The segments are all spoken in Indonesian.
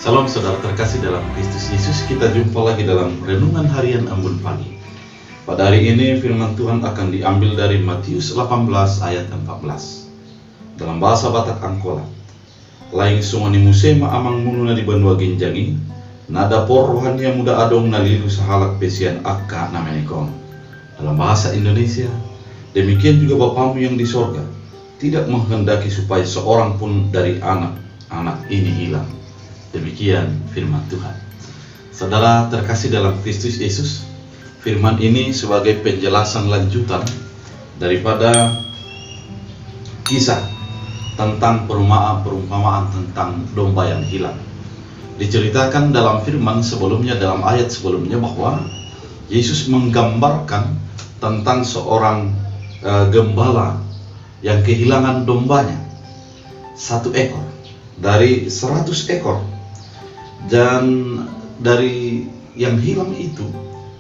Salam saudara terkasih dalam Kristus Yesus. Kita jumpa lagi dalam Renungan Harian Embun Pagi. Pada hari ini firman Tuhan akan diambil dari Matius 18 ayat 14. Dalam bahasa Batak Angkola. Laing sungani musema amang mununa di banua genjangi, nada por rohania muda adong nalilu sahalak pesian akka namenikon. Dalam bahasa Indonesia, demikian juga Bapamu yang di sorga tidak menghendaki supaya seorang pun dari anak-anak ini hilang. Demikian firman Tuhan. Saudara terkasih dalam Kristus Yesus, firman ini sebagai penjelasan lanjutan daripada kisah tentang perumpamaan tentang domba yang hilang. Diceritakan dalam firman sebelumnya, dalam ayat sebelumnya, bahwa Yesus menggambarkan tentang seorang gembala yang kehilangan dombanya, 1 ekor dari 100 ekor. Dan dari yang hilang itu,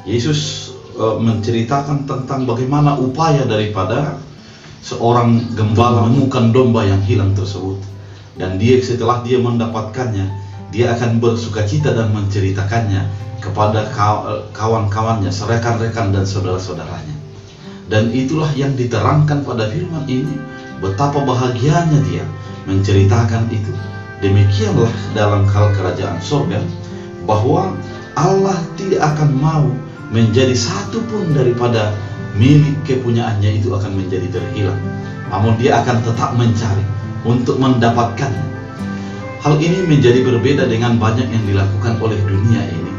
Yesus menceritakan tentang bagaimana upaya daripada seorang gembala menemukan domba yang hilang tersebut. Dan dia, setelah dia mendapatkannya, dia akan bersukacita dan menceritakannya kepada kawan-kawannya, rekan-rekan dan saudara-saudaranya. Dan itulah yang diterangkan pada firman ini, betapa bahagianya dia menceritakan itu. Demikianlah dalam hal kerajaan surga, bahwa Allah tidak akan mau menjadi satu pun daripada milik kepunyaannya itu akan menjadi terhilang. Namun dia akan tetap mencari untuk mendapatkannya. Hal ini menjadi berbeda dengan banyak yang dilakukan oleh dunia ini,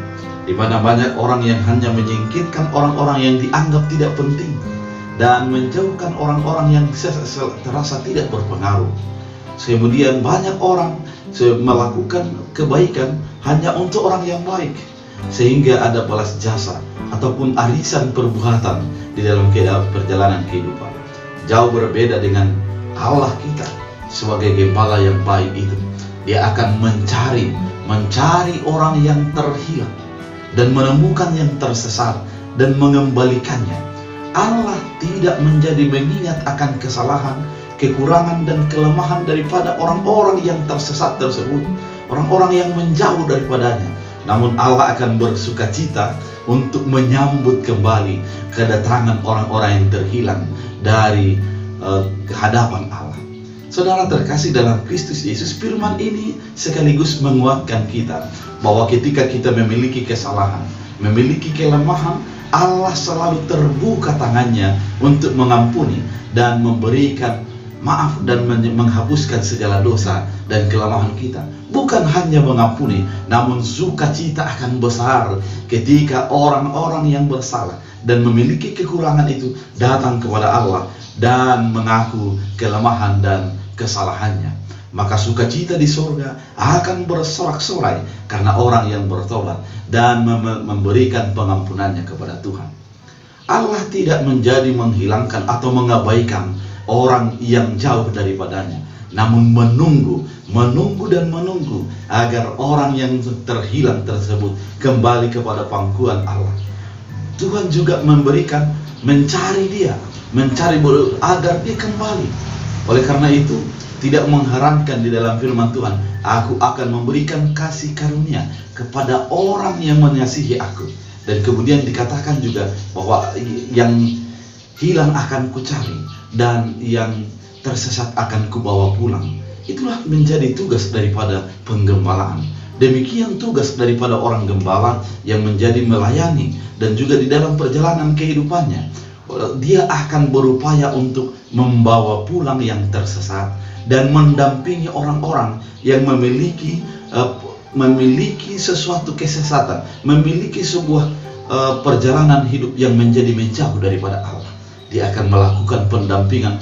di mana banyak orang yang hanya menyingkirkan orang-orang yang dianggap tidak penting dan menjauhkan orang-orang yang terasa tidak berpengaruh. Kemudian banyak orang melakukan kebaikan hanya untuk orang yang baik, sehingga ada balas jasa ataupun arisan perbuatan di dalam perjalanan kehidupan. Jauh berbeda dengan Allah kita sebagai gembala yang baik itu. Dia akan mencari orang yang terhilang dan menemukan yang tersesat dan mengembalikannya. Allah tidak menjadi mengingat akan kesalahan, kekurangan dan kelemahan daripada orang-orang yang tersesat tersebut, orang-orang yang menjauh daripadanya. Namun Allah akan bersukacita untuk menyambut kembali kedatangan orang-orang yang terhilang dari hadapan Allah. Saudara terkasih dalam Kristus Yesus, firman ini sekaligus menguatkan kita bahwa ketika kita memiliki kesalahan, memiliki kelemahan, Allah selalu terbuka tangannya untuk mengampuni dan memberikan maaf dan menghapuskan segala dosa dan kelemahan kita. Bukan hanya mengampuni, namun sukacita akan besar ketika orang-orang yang bersalah dan memiliki kekurangan itu datang kepada Allah dan mengaku kelemahan dan kesalahannya. Maka sukacita di surga akan bersorak-sorai karena orang yang bertobat dan memberikan pengampunannya kepada Tuhan. Allah tidak menjadi menghilangkan atau mengabaikan orang yang jauh daripadanya, namun menunggu agar orang yang terhilang tersebut kembali kepada pangkuan Allah. Tuhan juga mencari dia agar dia kembali. Oleh karena itu, tidak mengherankan di dalam firman Tuhan, aku akan memberikan kasih karunia kepada orang yang mengasihi aku. Dan kemudian dikatakan juga bahwa yang hilang akan kucari dan yang tersesat akan kubawa pulang. Itulah menjadi tugas daripada penggembalaan. Demikian tugas daripada orang gembala yang menjadi melayani dan juga di dalam perjalanan kehidupannya. Dia akan berupaya untuk membawa pulang yang tersesat dan mendampingi orang-orang yang memiliki sesuatu kesesatan, memiliki sebuah perjalanan hidup yang menjadi menjauh daripada Allah. Dia akan melakukan pendampingan,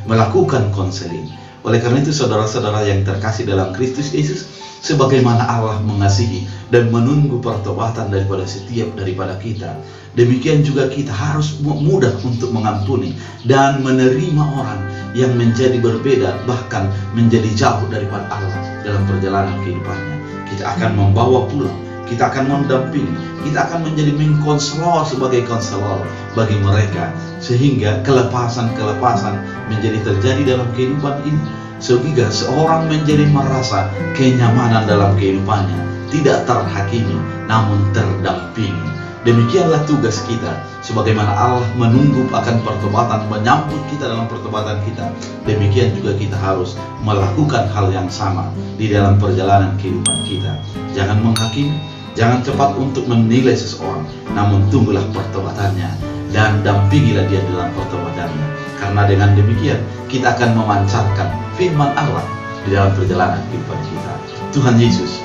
melakukan konseling. Oleh karena itu, saudara-saudara yang terkasih dalam Kristus Yesus, sebagaimana Allah mengasihi dan menunggu pertobatan daripada setiap daripada kita, demikian juga kita harus mudah untuk mengampuni dan menerima orang yang menjadi berbeda, bahkan menjadi jauh daripada Allah dalam perjalanan kehidupannya. Kita akan membawa pulang, kita akan mendampingi, kita akan menjadi mengkonselor sebagai konselor bagi mereka, sehingga kelepasan menjadi terjadi dalam kehidupan ini, sehingga seorang menjadi merasa kenyamanan dalam kehidupannya, tidak terhakimi, namun terdampingi. Demikianlah tugas kita, sebagaimana Allah menunggu akan pertobatan, menyambut kita dalam pertobatan kita. Demikian juga kita harus melakukan hal yang sama di dalam perjalanan kehidupan kita. Jangan menghakimi, jangan cepat untuk menilai seseorang, namun tunggulah pertobatannya dan dampingilah dia dalam pertobatannya. Karena dengan demikian kita akan memancarkan firman Allah di dalam perjalanan kehidupan kita. Tuhan Yesus